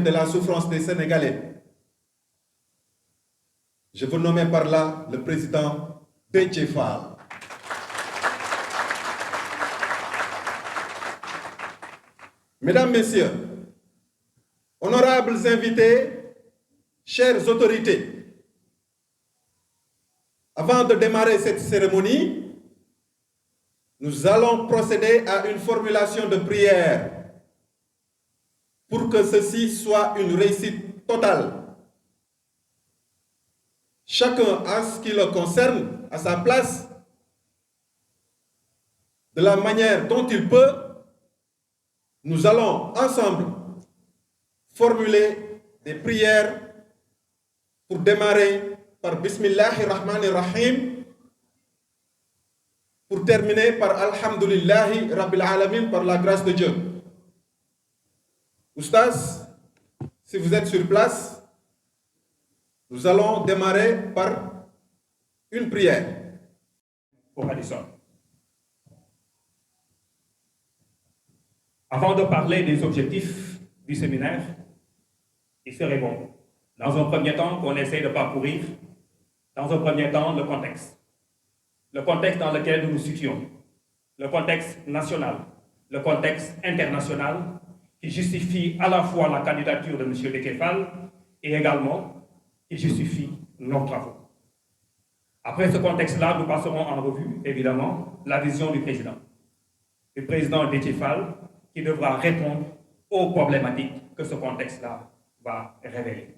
de la souffrance des Sénégalais. Je veux nommer par là le président Déthié Fall. Mesdames, Messieurs, honorables invités, chères autorités, avant de démarrer cette cérémonie, nous allons procéder à une formulation de prière pour que ceci soit une réussite totale. Chacun, à ce qui le concerne, à sa place, de la manière dont il peut, nous allons ensemble formuler des prières pour démarrer par Bismillahirrahmanirrahim, pour terminer par Alhamdulillahi Rabbil Alamin, par la grâce de Dieu. Oustaz, si vous êtes sur place, nous allons démarrer par une prière. Au Radisson. Avant de parler des objectifs du séminaire, il serait bon, dans un premier temps, qu'on essaie de parcourir, dans un premier temps, le contexte. Le contexte dans lequel nous nous situons, le contexte national, le contexte international, qui justifie à la fois la candidature de M. Déthié Fall et également qui justifie nos travaux. Après ce contexte-là, nous passerons en revue, évidemment, la vision du président Déthié Fall, qui devra répondre aux problématiques que ce contexte-là va révéler.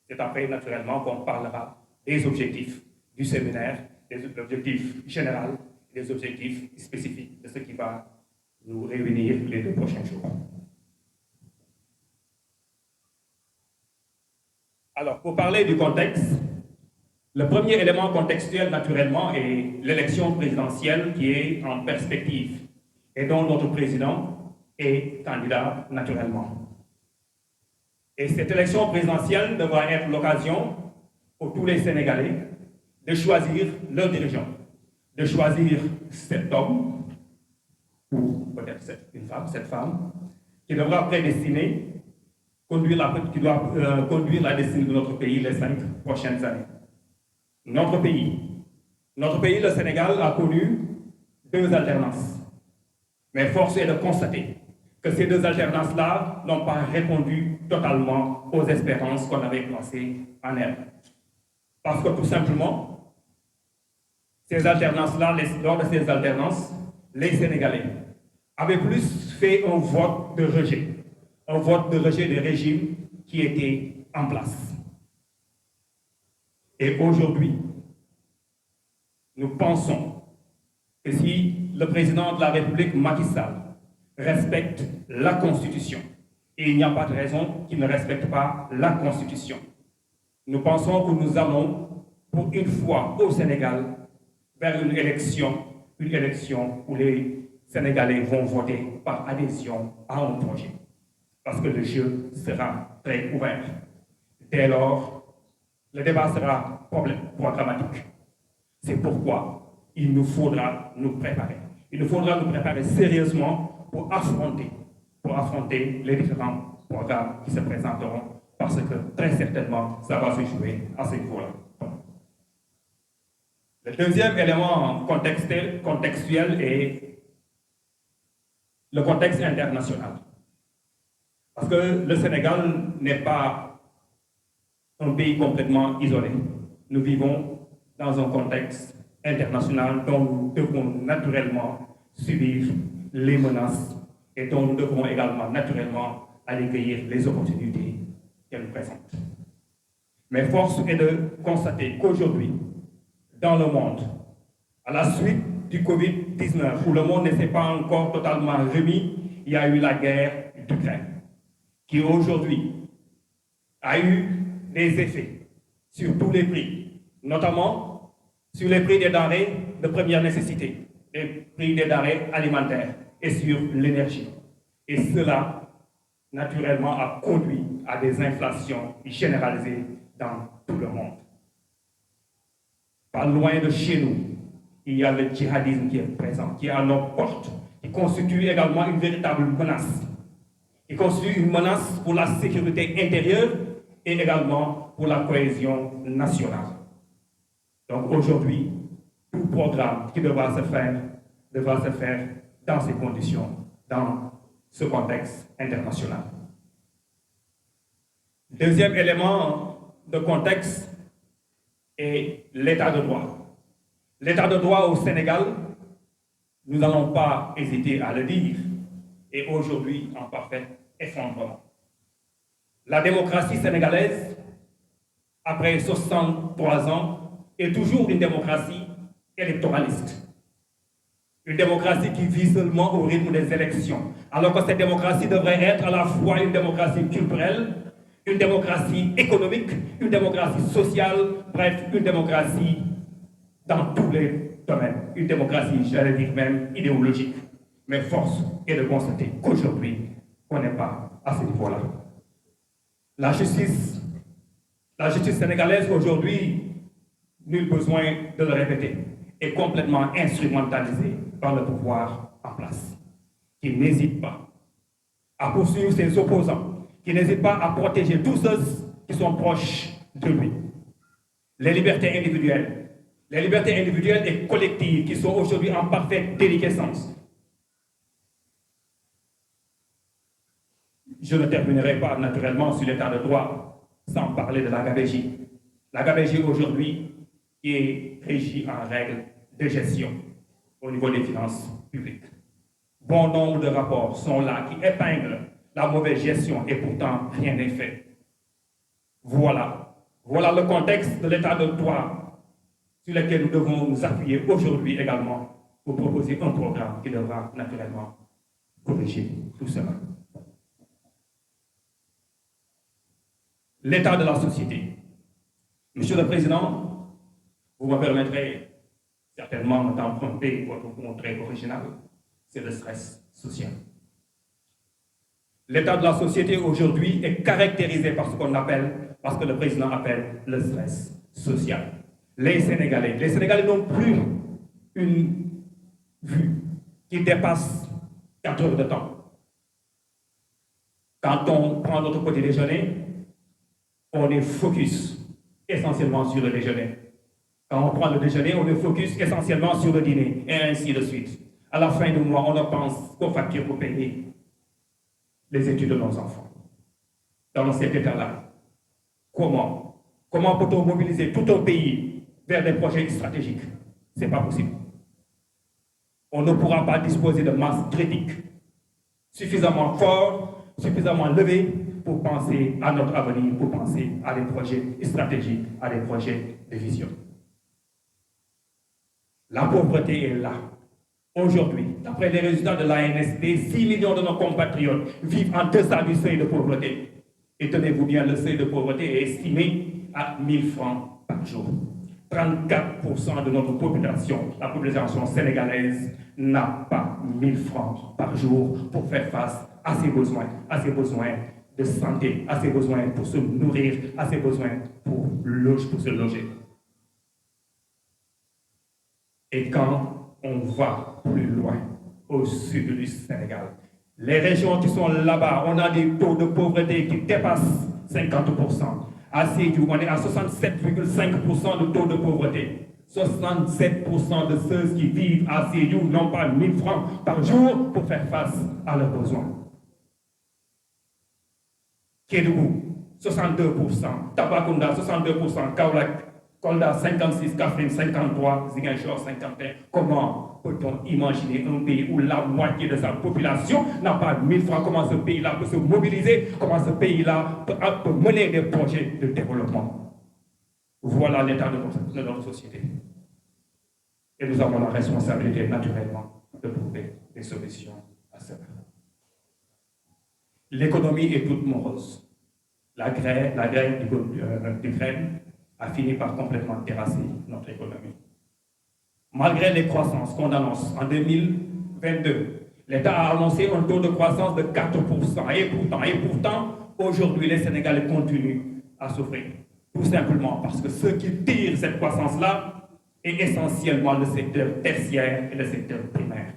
C'est après, naturellement, qu'on parlera des objectifs du séminaire, des objectifs généraux, des objectifs spécifiques de ce qui va nous réunir les 2 prochains jours. Alors, pour parler du contexte, le premier élément contextuel, naturellement, est l'élection présidentielle qui est en perspective et dont notre président est candidat, naturellement. Et cette élection présidentielle devra être l'occasion pour tous les Sénégalais de choisir leur dirigeant, de choisir cet homme, ou peut-être cette femme, qui devra prédestiner, qui doit conduire la destinée de notre pays les 5 prochaines années. Notre pays, le Sénégal, a connu 2 alternances. Mais force est de constater que ces 2 alternances-là n'ont pas répondu totalement aux espérances qu'on avait placées en elles. Parce que tout simplement, ces alternances-là, lors de ces alternances, les Sénégalais avaient plus fait un vote de rejet des régimes qui étaient en place. Et aujourd'hui, nous pensons que si le président de la République, Macky Sall, respecte la Constitution, et il n'y a pas de raison qu'il ne respecte pas la Constitution, nous pensons que nous allons, pour une fois au Sénégal, vers une élection où les Sénégalais vont voter par adhésion à un projet. Parce que le jeu sera très ouvert. Dès lors, le débat sera programmatique. C'est pourquoi il nous faudra nous préparer. Il nous faudra nous préparer sérieusement pour affronter les différents programmes qui se présenteront, parce que très certainement, ça va se jouer à ce niveau-là. Le deuxième élément contextuel est le contexte international. Parce que le Sénégal n'est pas un pays complètement isolé. Nous vivons dans un contexte international dont nous devons naturellement subir les menaces et dont nous devons également naturellement aller cueillir les opportunités qu'elles nous présentent. Mais force est de constater qu'aujourd'hui, dans le monde, à la suite du Covid-19, où le monde ne s'est pas encore totalement remis, il y a eu la guerre d'Ukraine, qui aujourd'hui a eu des effets sur tous les prix, notamment sur les prix des denrées de première nécessité, les prix des denrées alimentaires et sur l'énergie. Et cela, naturellement, a conduit à des inflations généralisées dans tout le monde. Pas loin de chez nous, il y a le djihadisme qui est présent, qui est à nos portes, qui constitue également une véritable menace. qui constitue une menace pour la sécurité intérieure et également pour la cohésion nationale. Donc aujourd'hui, tout programme qui devra se faire dans ces conditions, dans ce contexte international. Deuxième élément de contexte est l'état de droit. L'état de droit au Sénégal, nous n'allons pas hésiter à le dire, est aujourd'hui en parfait effondrement. La démocratie sénégalaise, après 63 ans, est toujours une démocratie électoraliste. Une démocratie qui vit seulement au rythme des élections, alors que cette démocratie devrait être à la fois une démocratie culturelle, une démocratie économique, une démocratie sociale, bref, une démocratie dans tous les domaines. Une démocratie, j'allais dire même, idéologique. Mais force est de constater qu'aujourd'hui, on n'est pas à ce niveau-là. La justice sénégalaise aujourd'hui, nul besoin de le répéter, est complètement instrumentalisée par le pouvoir en place, qui n'hésite pas à poursuivre ses opposants, qui n'hésite pas à protéger tous ceux qui sont proches de lui. Les libertés individuelles et collectives qui sont aujourd'hui en parfaite déliquescence. Je ne terminerai pas naturellement sur l'état de droit sans parler de la gabegie. La gabegie aujourd'hui qui est régie en règle de gestion au niveau des finances publiques. Bon nombre de rapports sont là qui épinglent la mauvaise gestion et pourtant rien n'est fait. Voilà le contexte de l'état de droit sur lequel nous devons nous appuyer aujourd'hui également pour proposer un programme qui devra naturellement corriger tout cela. L'état de la société. Monsieur le Président, vous me permettrez certainement d'emprunter votre mot très original, c'est le stress social. L'état de la société aujourd'hui est caractérisé par ce qu'on appelle, parce que le président appelle le stress social. Les Sénégalais n'ont plus une vue qui dépasse 4 heures de temps. Quand on prend notre petit déjeuner, on est focus essentiellement sur le déjeuner. Quand on prend le déjeuner, on est focus essentiellement sur le dîner, et ainsi de suite. À la fin du mois, on ne pense qu'aux factures pour payer les études de nos enfants. Dans cet état-là, comment peut-on mobiliser tout un pays vers des projets stratégiques? Ce n'est pas possible. On ne pourra pas disposer de masse critique suffisamment forte, suffisamment levée pour penser à notre avenir, pour penser à des projets stratégiques, à des projets de vision. La pauvreté est là. Aujourd'hui, d'après les résultats de l'ANSD, 6 millions de nos compatriotes vivent en deçà du seuil de pauvreté. Et tenez-vous bien, le seuil de pauvreté est estimé à 1 000 francs par jour. 34% de notre population, la population sénégalaise, n'a pas 1 000 francs par jour pour faire face à ses besoins de santé, à ses besoins pour se nourrir, à ses besoins pour se loger. Et quand on va plus loin, au sud du Sénégal, les régions qui sont là-bas, on a des taux de pauvreté qui dépassent 50%. À Sédhiou, on est à 67,5% de taux de pauvreté. 67% de ceux qui vivent à Sédhiou n'ont pas 1 000 francs par jour pour faire face à leurs besoins. Kédougou, 62%, Tambacounda, 62%, Kaolack, Kolda, 56%, Kaffrine, 53%, Ziguinchor, 51%. Comment peut-on imaginer un pays où la moitié de sa population n'a pas 1 000 francs? Comment ce pays-là peut se mobiliser? Comment ce pays-là peut mener des projets de développement? Voilà l'état de notre société. Et nous avons la responsabilité, naturellement, de trouver des solutions à cela. L'économie est toute morose. La guerre d'Ukraine a fini par complètement terrasser notre économie. Malgré les croissances qu'on annonce en 2022, l'État a annoncé un taux de croissance de 4%. Et pourtant, aujourd'hui, les Sénégalais continuent à souffrir. Tout simplement parce que ce qui tire cette croissance-là est essentiellement le secteur tertiaire et le secteur primaire.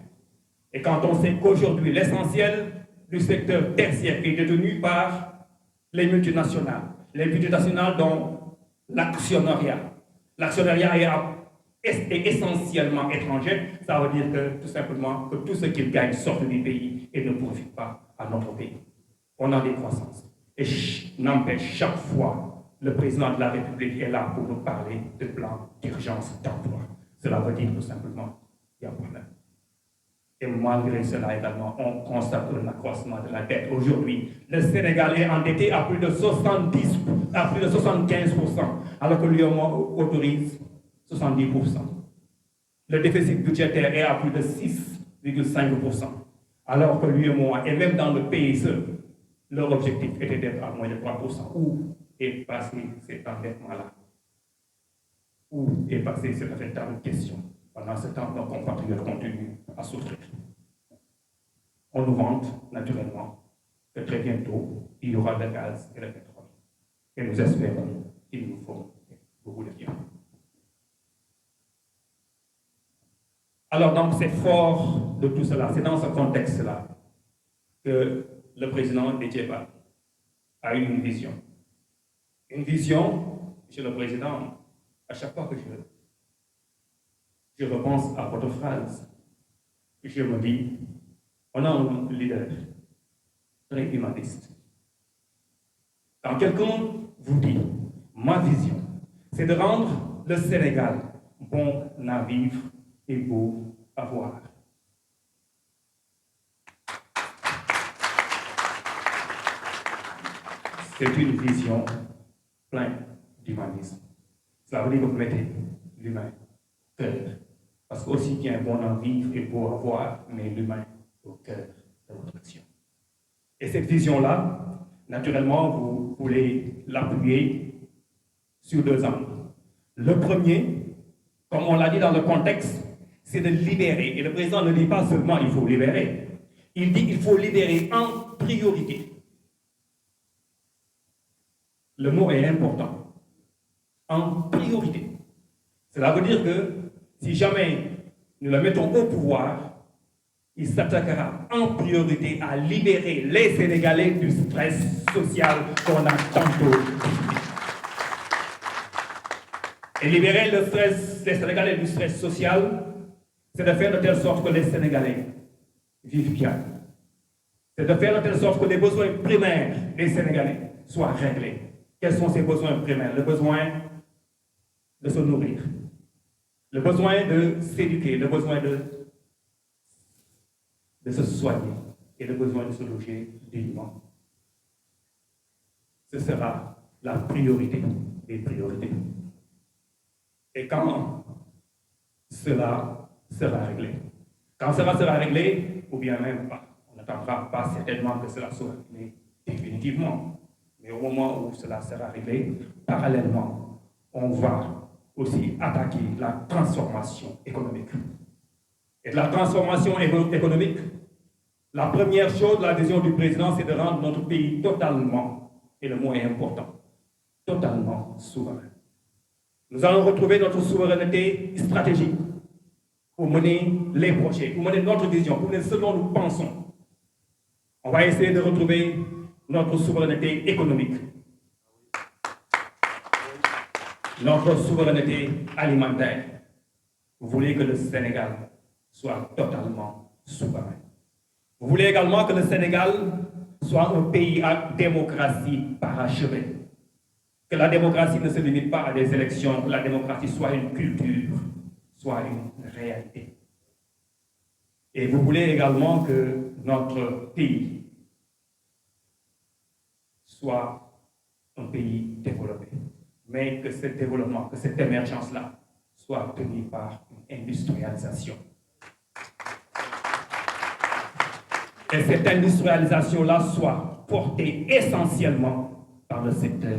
Et quand on sait qu'aujourd'hui, l'essentiel du secteur tertiaire qui est détenu par les multinationales. Les multinationales dont l'actionnariat est essentiellement étranger, ça veut dire que tout simplement que tout ce qu'ils gagnent sort du pays et ne profite pas à notre pays. On a des croissances. Et n'empêche, chaque fois, le président de la République est là pour nous parler de plan d'urgence d'emploi. Cela veut dire tout simplement qu'il y a un problème. Et malgré cela également, on constate un accroissement de la dette. Aujourd'hui, le Sénégal est endetté à plus de 75%, alors que l'UEMOA autorise 70%. Le déficit budgétaire est à plus de 6,5%, alors que l'UEMOA et même dans le PSE, leur objectif était d'être à moins de 3%. Où est passé cet endettement-là? Où est passé cette véritable question? Pendant ce temps, nos compatriotes continuent à souffrir. On nous vante, naturellement, que très bientôt, il y aura le gaz et le pétrole. Et nous espérons qu'il nous faut beaucoup de bien. Alors, donc, c'est fort de tout cela. C'est dans ce contexte-là que le président Déthié Fall a eu une vision. Une vision, Monsieur le Président, à chaque fois que je repense à votre phrase, je me dis, on a un leader très humaniste. Quand quelqu'un vous dit, ma vision, c'est de rendre le Sénégal bon à vivre et beau à voir. C'est une vision pleine d'humanisme. Cela veut dire que vous mettez l'humain au cœur. Parce qu'aussi bien bon à vivre et beau à voir, mais l'humain au cœur de votre action. Et cette vision-là, naturellement, vous voulez l'appuyer sur deux angles. Le premier, comme on l'a dit dans le contexte, c'est de libérer. Et le président ne dit pas seulement il faut libérer. Il dit qu'il faut libérer en priorité. Le mot est important. En priorité. Cela veut dire que si jamais nous le mettons au pouvoir, il s'attaquera en priorité à libérer les Sénégalais du stress social qu'on a tantôt. Et libérer le stress, les Sénégalais du stress social, c'est de faire de telle sorte que les Sénégalais vivent bien. C'est de faire de telle sorte que les besoins primaires des Sénégalais soient réglés. Quels sont ces besoins primaires? Le besoin de se nourrir, le besoin de s'éduquer, le besoin de se soigner et le besoin de se loger dignement. Ce sera la priorité des priorités. Et quand cela sera réglé, quand cela sera réglé, ou bien même pas, on n'attendra pas certainement que cela soit réglé définitivement, mais au moment où cela sera réglé, parallèlement, on va aussi attaquer la transformation économique. Et de la transformation économique, la première chose, la vision du président, c'est de rendre notre pays totalement, et le mot est important, totalement souverain. Nous allons retrouver notre souveraineté stratégique pour mener les projets, pour mener notre vision, pour mener ce dont nous pensons. On va essayer de retrouver notre souveraineté économique, notre souveraineté alimentaire. Vous voulez que le Sénégal soit totalement souverain. Vous voulez également que le Sénégal soit un pays à démocratie parachevée. Que la démocratie ne se limite pas à des élections, que la démocratie soit une culture, soit une réalité. Et vous voulez également que notre pays soit un pays développé, mais que ce développement, que cette émergence-là soit tenue par une industrialisation. Et cette industrialisation-là soit portée essentiellement par le secteur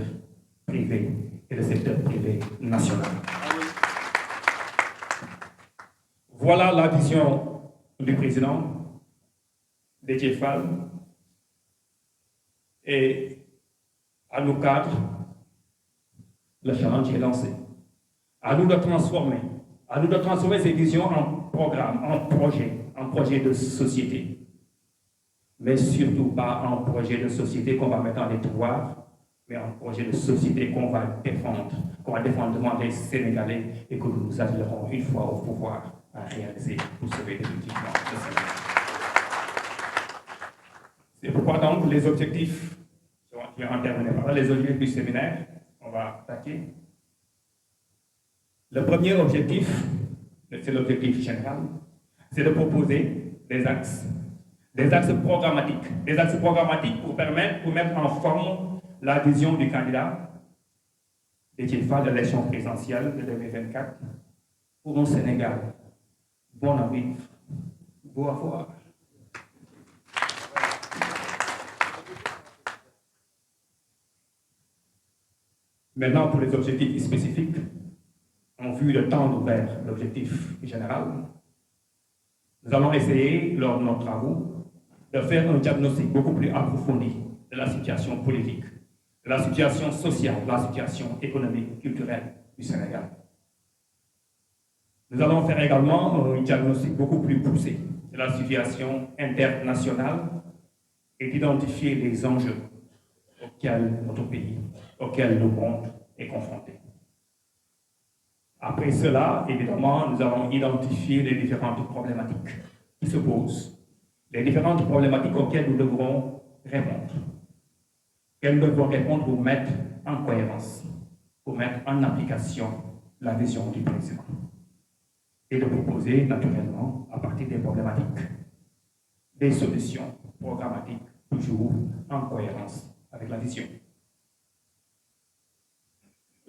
privé et le secteur privé national. Voilà la vision du président Déthié Fall. Et à nos cadres, le challenge est lancé. À nous de transformer ces visions en programme, en projet de société. mais surtout pas un projet de société qu'on va mettre en détroit, mais un projet de société qu'on va défendre devant les Sénégalais et que nous avions une fois au pouvoir à réaliser pour sauver définitivement le Sénégal. C'est pourquoi donc les objectifs, je vais en terminer par là, les objectifs du séminaire, on va attaquer. Le premier objectif, c'est l'objectif général, c'est de proposer des axes programmatiques pour mettre en forme la vision du candidat Déthié Fall de l'élection présidentielle de 2024 pour un Sénégal bon à vivre, beau à voir. Maintenant, pour les objectifs spécifiques, en vue de tendre vers l'objectif général, nous allons essayer, lors de nos travaux, de faire un diagnostic beaucoup plus approfondi de la situation politique, de la situation sociale, de la situation économique, culturelle du Sénégal. Nous allons faire également un diagnostic beaucoup plus poussé de la situation internationale et d'identifier les enjeux auxquels notre pays, auxquels le monde est confronté. Après cela, évidemment, nous allons identifier les différentes problématiques qui se posent, les différentes problématiques auxquelles nous devrons répondre. Qu'elles nous devrons répondre pour mettre en cohérence, pour mettre en application la vision du président. Et de proposer, naturellement, à partir des problématiques, des solutions programmatiques, toujours en cohérence avec la vision.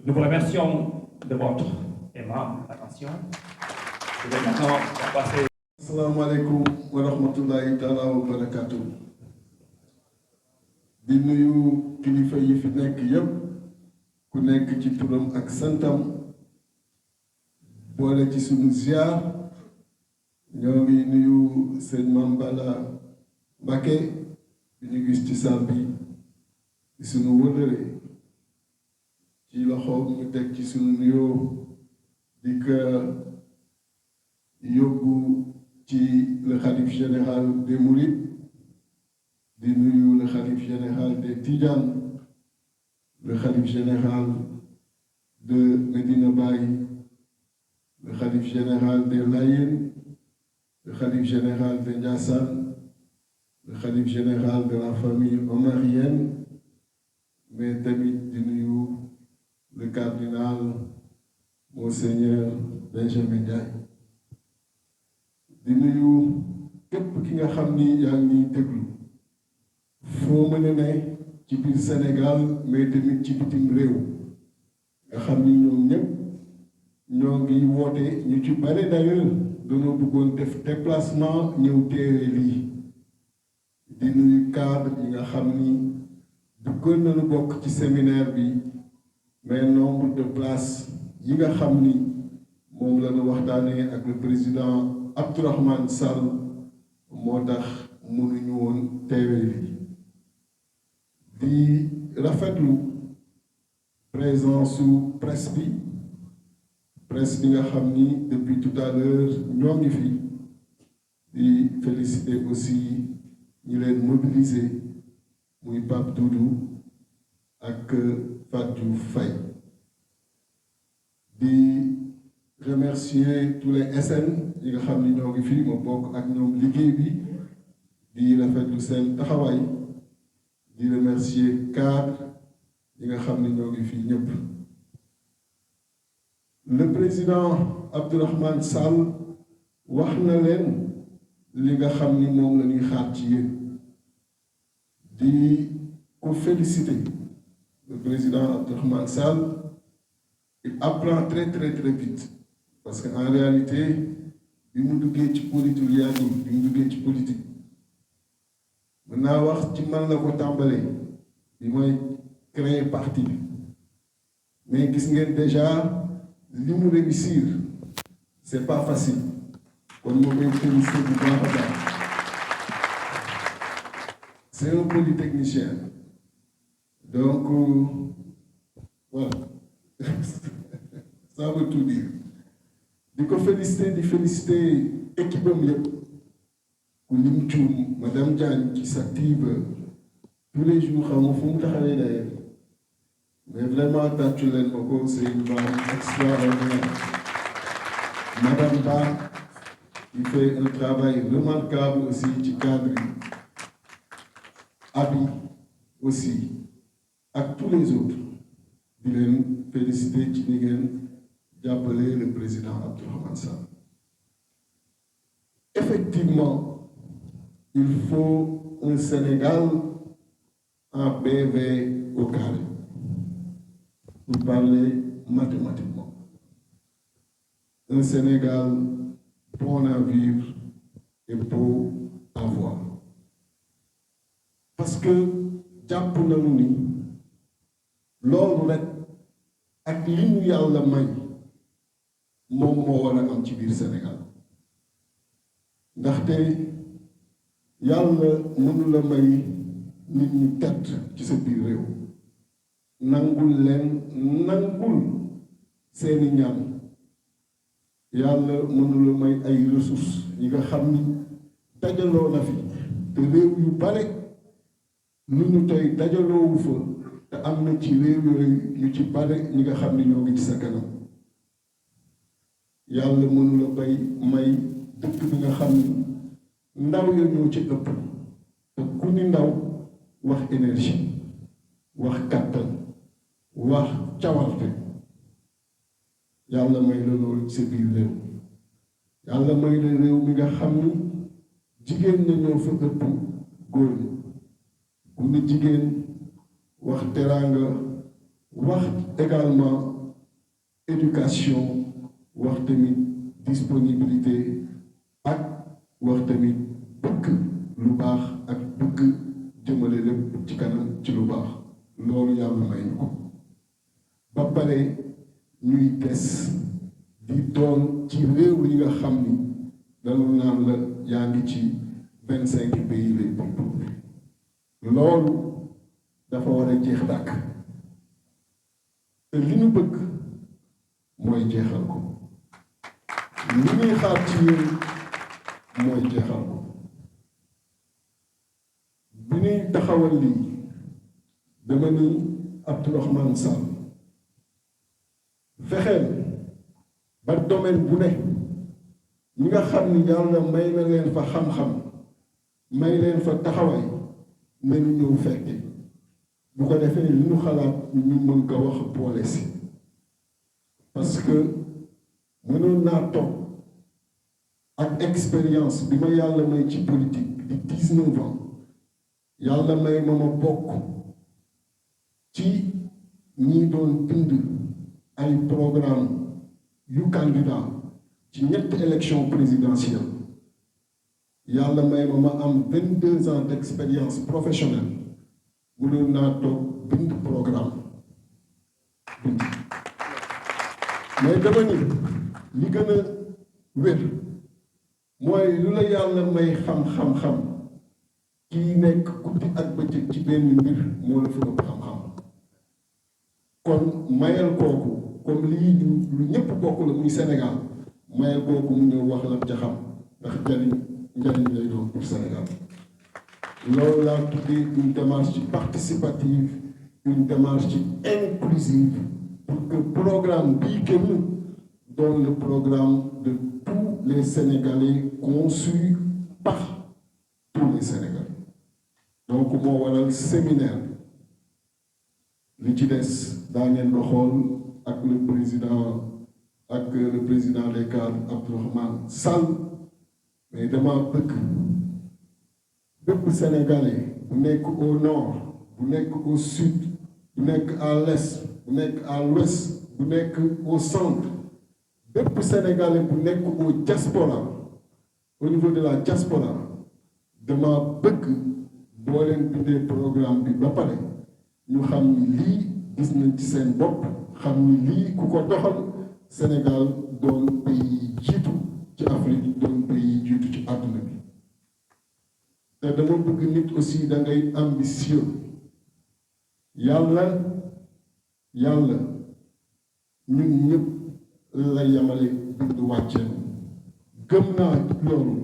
Nous vous remercions de votre aimable attention. Je vais maintenant passer. Assalamu alaikum wa rahmatullahi ta'ala wa barakatuh. Di nuyu kilifa yi fi nekk yépp ku nekk ci turam ak santam boole ci sunu ziar ñoo ngi nuyu sëñ Mambala Mbacké bi ñu gis ci salle bi di sunu wëllëre ci loxo mu teg ci sunu nuyoo di ko yóbbu ci le khalife général des Mourides di nuyu le khalife général des Tidjanes, le khalife général de Medina Baye, le khalife général des Layènes, le khalife général de Ndiassane, le khalife général de la famille omarienne, mais tamit di nuyu le cardinal Monseigneur Benjamin Ndiaye. di nuyu képp ki nga xam ni yaa ngi déglu foo mën a ne ci biir Sénégal mais tamit ci bitim réew nga xam ni ñoom ñëpp ñoo ngi woote ñu ci bare d'ailleurs dañoo bëggoon def déplacement ñëw teewe lii di nuyu cadre yi nga xam ni duggoon nañu bokk ci séminaire bi mais nombre de places yi nga xam ni moom la ñu waxtaanee ak le président Abdourahmane Sall moo tax mënuñu woon teewee li di rafetlu présence su presse bi nga xam ni depuis tout à l'heure ñoo ngi fi di féliciter aussi ñi leen mobiliser muy Pape Doudou ak Fatou Faye di remercier tous les SN yi nga xam ni ñoo ngi fii ma bokk ak ñoom liggéey bi di rafetlu seen taxawaay di remercier cadre yi nga xam ni ñoo ngi fii ñëpp. Le président Abdourahmane Sall wax na leen li nga xam ni moom la ñuy xaar ci yéen di ko féliciter. Le président Abdourahmane Sall il apprend très vite. Parce qu'en réalité, bi mu duggee ci politique bi mu duggee ci politique mën naa wax ci man la ko tàmbalee bi mooy créer parti bi mais gis ngeen déjà li mu réussir c'est pas facile kon moo koy féliciter bu baax a baax c'est un polytechnicien donc voilà ça veut tout dire. di ko féliciter di féliciter équipe am yëpp lim Thioum madame Diagne qui s'active tous les jours xam nga fu mu taxawee d'ailleurs mais vraiment tàccu leen ma ko c'est une femme extraordinaire. Madame Ba qui fait un travail remarquable aussi ci cadre yi Abi aussi ak tous les autres di leen féliciter ci ni ngeen jàppale le président Abdourahmane Sall. Effectivement, il faut un Sénégal en BV au carré, pour parler mathématiquement. Un Sénégal bon à vivre et beau à voir. Parce que jàpp nañu ni loolu rek ak li ñu yàlla may moom moo war a am ci biir Sénégal ndaxte yàlla mënu la may nit ñi tedd ci sa biir réew nangul leen nangul seeni ñaan yàlla mënu la may ay ressources yi nga xam ni dajaloo na fi te réew yu bare lu ñu tey dajaloowu fa te am na ci réew yooyu ñu ci bare ñi nga xam ni ñoo ngi ci sa kanam yàlla mënu la may dëkk bi nga xam ni ndaw ya ñoo ci ëpp te ku ni ndaw wax énergie wax kàttan wax cawarte yàlla may la loolu ci sa biir réew yàlla may la réew mi nga xam ni jigéen ña ñoo fa ëpp góor ñi ku ni jigéen wax teraanga wax également éducation wax tamit disponibilité ak wax tamit bëgg lu baax ak bëgg jëmale lépp ci kanam ci lu baax loolu yàlla may ñu ko ba pare ñuy des di doon ci réew yi nga xam ni dañu naan la yaa ngi ci 25 pays les plus pauvres loolu dafa war a jeex dàkk te li ñu bëgg mooy jeexal ko li ñuy xaar ci yéen mooy jeexal ko bi ñuy taxawal lii dama ni Abdourahmane Sall fexeel ba domaine bu ne ñi nga xam ni yàlla may na leen fa xam-xam may leen fa taxawaay nañu ñëw fekke bu ko defee li ñu xalaat ñu mën ko wax boole si parce que mënoon naa toog ak expérience bi ma yàlla may ci politique di 19 ans yàlla may ma bokk ci ñi doon bind ay programme yu candidat ci ñetti élection présidentielle yàlla may ma am 22 ans d'expérience professionnelle mënoon naa toog bind programme bind mais dama ni li gën a wér mooy lu la yàlla may xam-xam-xam kii nekk guddi ak bëccëg ci benn mbir moo la fa ëpp xam-xam kon mayal kooku comme lii lu ñëpp bokk la muy Sénégal mayal kooku mu ñëw wax la ca xam ndax njariñ lay doon pour Sénégal loolu laa tuddee une démarche participative une démarche inclusive pour que programme bii kenn doon le programme de tous les Sénégalais conçu par tous les Sénégalais donc moo waral séminaire li ci des daa ngeen ko xool ak le président des cadres Abdourahmane Sall mais dama bëgg bépp Sénégalais bu nekk au nord bu nekk au sud bu nekk à l'est bu nekk à l'ouest bu nekk au centre bépp Sénégalais bu nekk au diaspora au niveau de la diaspora dama bëgg boo leen bindee programme bi ba pare ñu xam ni lii gis nañ ci seen bopp xam ni lii ku ko doxal Sénégal doon pays jiitu ci Afrique doon pays jiitu ci àdduna bi te dama bëgg nit aussi da ngay ambitieux yàlla ñun ñëpp la yamale bind wàcceen gëm naa loolu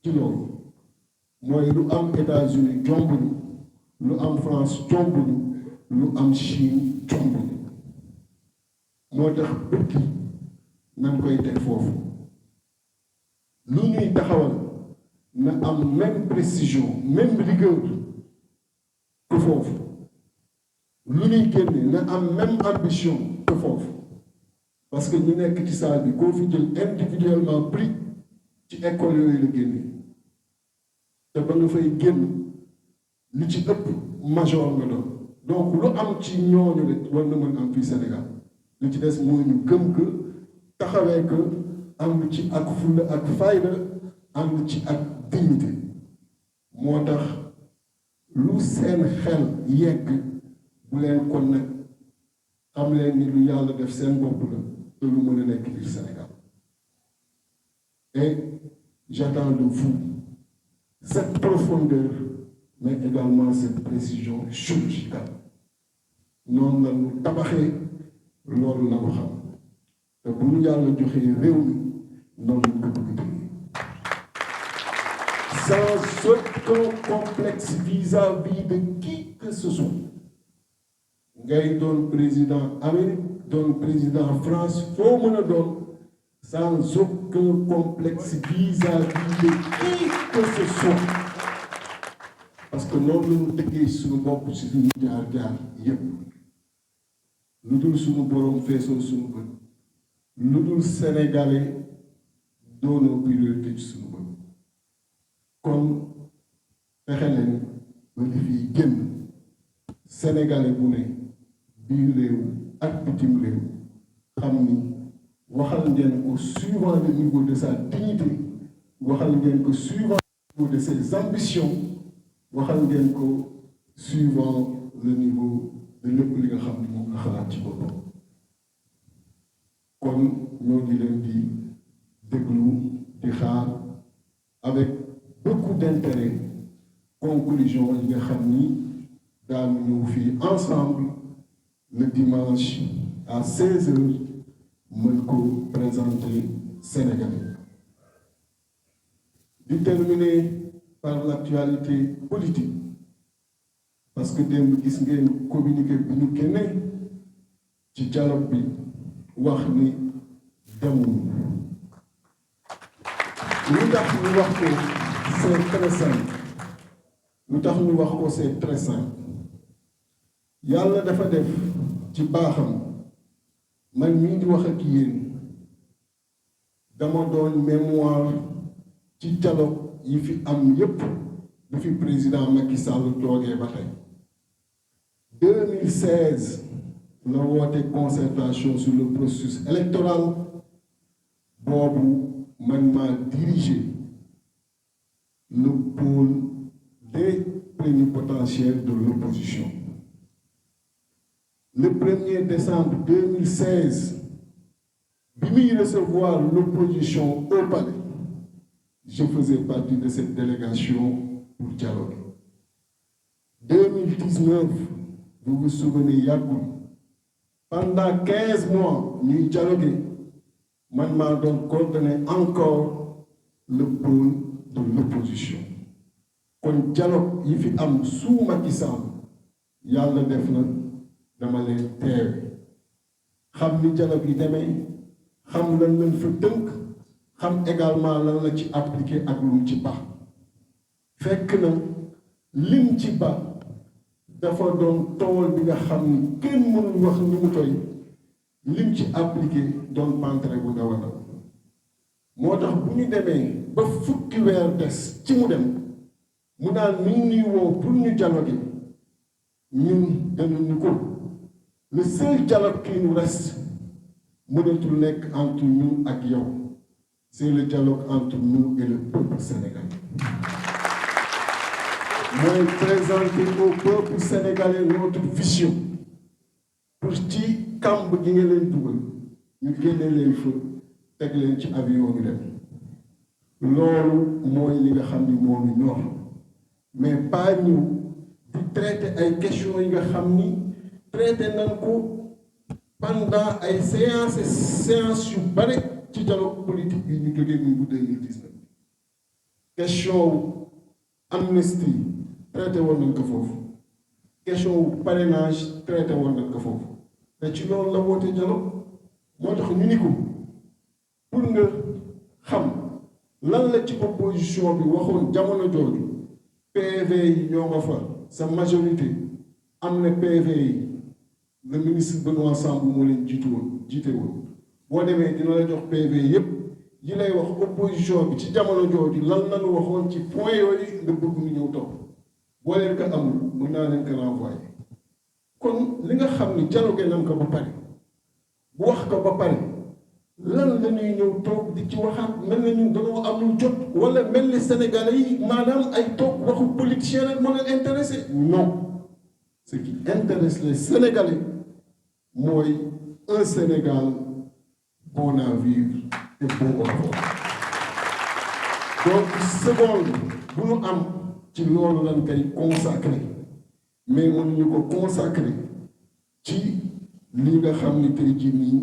ci loolu mooy lu am États-Unis jombuñu lu am France jombuñu lu am Chine jombuñu moo tax bët nañ koy teg foofu lu ñuy taxawal na am même précision même rigueur que foofu lu ñuy génne na am même ambition que foofu parce que ñu nekk ci salle bi koo fi jël individuellement pris ci école yooyu la génne te ba nga fay génn li ci ëpp major nga doon donc lu am ci ñooñu rek war na mën am fii Sénégal li ci des mooy ñu gëm que taxawee que ànd ci ak fulla ak fayda ànd ci ak dignité moo tax lu seen xel yegg bu leen kon nag xam leen ni lu yàlla def seen bopp la te lu mën a nekk biir Sénégal et j'attends de vous cette profondeur mais également cette précision chirurgicale noonu la ñu tabaxee loolu la ñu xam te bu ñu yàlla joxee réew mi noonu lañ ko bëgg sans aucun complexe vis-à-vis de qui que ce soit ngay doon président Amérique doon président France foo mën a doon sans aucun complexe vis-à-vis de qui que ce soit parce que noonu la ñu tëggee suñu bopp si suñu jaar-jaar yépp lu dul suñu boroom feesoo suñu bët lu dul sénégalais doonoo priorité ci suñu bët kon fexe leen ba li fiy génn sénégalais bu ne biir réew ak bitim réew xam ni waxal ngeen ko suivant le niveau de sa dignité waxal ngeen ko suivant le niveau de ses ambitions waxal ngeen ko suivant le niveau de lépp li nga xam ni moom nga xalaat ci boppam kon ñoo ngi leen di déglu di xaar avec beaucoup d'intérêt conclusion yi nga xam ni daan ñëw fii ensemble le dimanche à 16h mën ko présenter Sénégalais di terminer par l'actualité politique parce que démb gis ngeen communiqué bi ñu génne ci dialogue bi wax ni demuñu lu tax ñu wax ko c'est très simple lu tax ñu wax ko c'est très simple yàlla dafa def ci baaxam man mii di wax ak yéen dama doon mémoire ci dialogue yi fi am yépp bi fi président Macky Sall toogee ba tey 2016 la woote concertation sur le processus électoral boobu man maa dirigé le pôle des plénipotentiaires de l'opposition. Le 1er décembre 2016, bi muy recevoir l'opposition au palais, je faisais partie de cette délégation pour dialoguer. 2019, vous vous souvenez, yàggul pendant 15 mois ñuy dialoguer man maa doon coordonner encore le pôle de l'opposition. kon dialogue yi fi am sous Macky Sall yàlla def na dama leen teewe xam ni dialogue yi demee xam lan lañ fa tënk xam également lan la ci appliqué ak lu mu ci baax fekk na lim ci ba dafa doon tool bi nga xam ni kenn mënul wax ni mu toy lim ci appliqué doon pantre bu ndaw a ndaw moo tax bu ñu demee ba fukki weer des ci mu dem mu daan mi ngi woo pour ñu dialoguer ñun dañu ko le seul dialogue qui nous reste mënatul nekk entre ñun ak yow c'est le dialogue entre nous et le peuple sénégalais mooy présenter au peuple sénégalais notre vision pour ci kamb gi nga leen dugal ñu génne leen fa teg leen ci avion ñu dem loolu mooy li nga xam ni moo ñu ñor mais pas ñëw di traiter ay questions yi nga xam ni traité nañ ko pendant ay séances yu bare ci dialogue politique bi ñu jógee ñu bu 2019 question amnistie traité woon nañ ko foofu question parrainage traité woon nañ ko foofu te ci loolu la woote dialogue moo tax ñu ni ko pour nga xam lan la ci opposition bi waxoon jamono jooju PV yi ñoo nga fa sa majorité am na PV yi le ministre Benoît Sambou moo leen jiite woon boo demee dina la jox PV yépp yi lay wax opposition bi ci jamono jooju lan lañu waxoon ci point yooyu nga bëgg ñu ñëw topp boo leen ko amul mën naa leen ko renvoyer kon li nga xam ni dialogue nañ ko ba pare bu wax ko ba pare lan la ñuy ñëw toog di ci waxaat mel na ñun dañoo amul jot wala mel ni Sénégalais yi maanaam ay toog waxu politicien rek moo leen intéressé non ce qui intéresse les Sénégalais mooy un Sénégal bon à vivre et bon au fond donc seconde bu nu am ci loolu lañ koy consacré mais mënuñu ko consacré ci li nga xam ni tey jii nii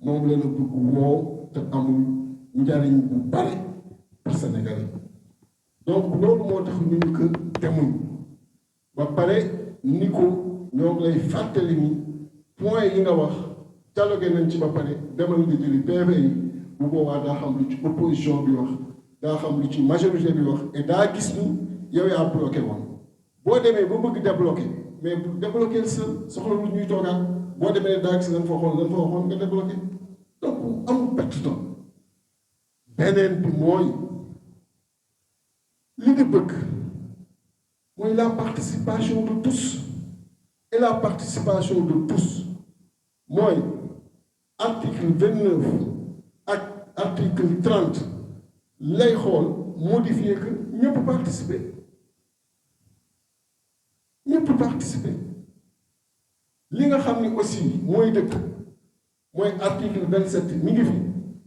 moom la ñu bëgg woo te amul njariñ bu bari pour Sénégalais donc loolu moo tax ñu ni ko demuñ ba pare ni ko ñoo ngi lay fàttali ni point yi nga wax dialogue nañ ci ba pare demal nga jëli PV yi bu boobaa daa xam lu ci opposition bi wax daa xam lu ci majorité bi wax et daa gis ni yow yaa bloqué woon boo demee ba bëgg débloqué mais bu débloqué sa soxla lu ñuy toogaat boo demee daa gis lan fa waxoon nga débloqué donc amul perte temps beneen bi mooy li nga bëgg mooy la participation de tous et la participation de tous mooy article 29 ak article 30 lay xool modifier que ñëpp participer li nga xam ni aussi mooy dëkk mooy article 27 mi ngi fi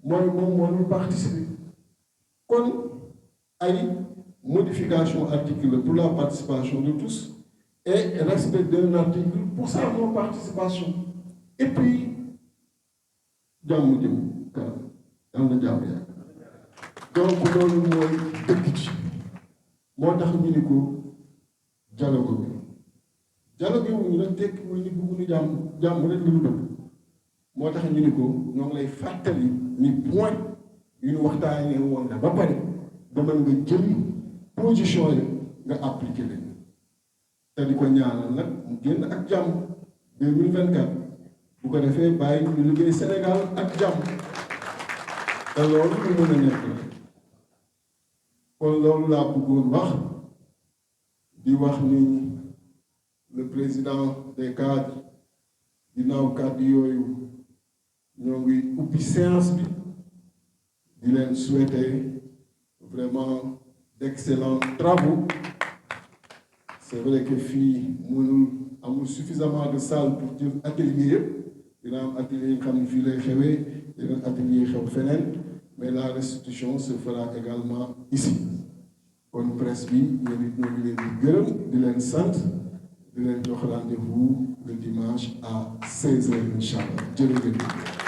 mooy moom moo ñu participer kon ay modification article pour la participation de tous et respect d'un article pour sa non participation et puis jàmm jëm kanam yal na jàmm yàgg donc loolu mooy dëkk ci moo tax ñu ni ko dialogue wu ñu nag tekkiwul ni bëgguñu jàmm rek la ñu bëgg moo tax ñu ni ko ñoo ngi lay fàttali ni point yu ñu waxtaanee woon na ba pare demal nga jël position yi nga appliqué leen te di ko ñaanal nag mu génn ak jàmm 2024 bu ko defee bàyyi ñu liggéey Sénégal ak jàmm te loolu lu mën a nekk la kon loolu laa bëggoon wax di wax ni le président des cadres ginnaaw kàddu yooyu ñoo ngi ubbi séance bi di leen souhaiter vraiment d'excellents travaux. C'est vrai que fii mënul amul suffisamment de salles pour jël atelier yëpp dina am atelier yi xam ne fii lay xewee yeneen atelier yi xew feneen mais la restitution se fera également ici kon presse bi yéen it ñoo ngi leen di gërëm di leen sant di leen jox rendez-vous le dimanche à 16h incha allah jërë ngeen